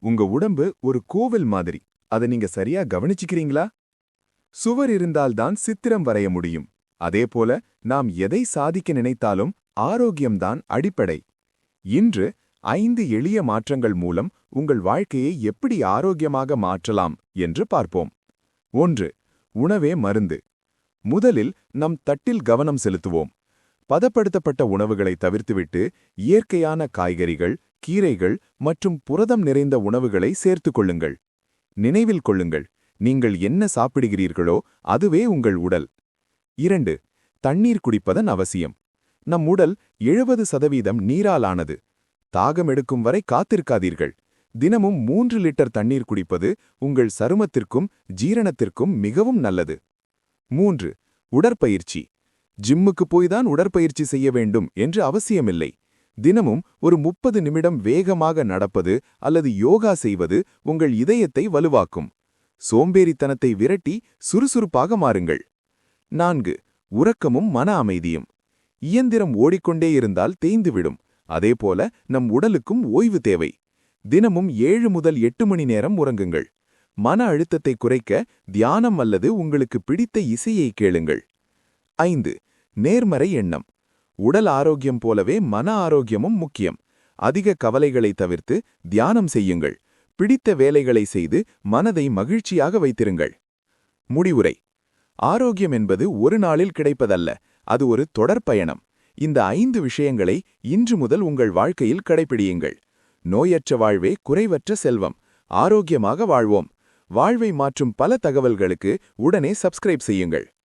உங்க உடம்பு ஒரு கோவில் மாதிரி. அதை நீங்க சரியா கவனிச்சுக்கிறீங்களா? சுவர் இருந்தால்தான் சித்திரம் வரைய முடியும். அதேபோல நாம் எதை சாதிக்க நினைத்தாலும் ஆரோக்கியம்தான் அடிப்படை. இன்று 5 எளிய மாற்றங்கள் மூலம் உங்கள் வாழ்க்கையை எப்படி ஆரோக்கியமாக மாற்றலாம் என்று பார்ப்போம். 1. உணவே மருந்து. முதலில் நம் தட்டில் கவனம் செலுத்துவோம். பதப்படுத்தப்பட்ட உணவுகளை தவிர்த்துவிட்டு இயற்கையான காய்கறிகள், கீரைகள் மற்றும் புரதம் நிறைந்த உணவுகளை சேர்த்துக் கொள்ளுங்கள். நினைவில் கொள்ளுங்கள், நீங்கள் என்ன சாப்பிடுகிறீர்களோ அதுவே உங்கள் உடல். 2. தண்ணீர் குடிப்பதன் அவசியம். நம் உடல் 70% நீராலானது. தாகம் எடுக்கும் வரை காத்திருக்காதீர்கள். தினமும் 3 லிட்டர் தண்ணீர் குடிப்பது உங்கள் சருமத்திற்கும் ஜீரணத்திற்கும் மிகவும் நல்லது. 3. உடற்பயிற்சி. ஜிம்முக்கு போய்தான் உடற்பயிற்சி செய்ய வேண்டும் என்று அவசியமில்லை. தினமும் ஒரு 30 நிமிடம் வேகமாக நடப்பது அல்லது யோகா செய்வது உங்கள் இதயத்தை வலுவாக்கும். சோம்பேறித்தனத்தை விரட்டி சுறுசுறுப்பாக மாறுங்கள். 4. உறக்கமும் மன அமைதியும். இயந்திரம் ஓடிக்கொண்டே இருந்தால் தேய்ந்துவிடும். அதேபோல நம் உடலுக்கும் ஓய்வு தேவை. தினமும் 7 முதல் 8 மணி நேரம் உறங்குங்கள். மன அழுத்தத்தை குறைக்க தியானம் அல்லது உங்களுக்கு பிடித்த இசையை கேளுங்கள். 5. நேர்மறை எண்ணம். உடல் ஆரோக்கியம் போலவே மன ஆரோக்கியமும் முக்கியம். அதிக கவலைகளை தவிர்த்து தியானம் செய்யுங்கள். பிடித்த வேலைகளை செய்து மனதை மகிழ்ச்சியாக வைத்திருங்கள். முடிவுரை. ஆரோக்கியம் என்பது ஒரு நாளில் கிடைப்பதல்ல, அது ஒரு தொடர் பயணம். இந்த 5 விஷயங்களை இன்று முதல் உங்கள் வாழ்க்கையில் கடைப்பிடியுங்கள். நோயற்ற வாழ்வே குறைவற்ற செல்வம். ஆரோக்கியமாக வாழ்வோம். வாழ்வை மாற்றும் பல தகவல்களுக்கு உடனே சப்ஸ்கிரைப் செய்யுங்கள்.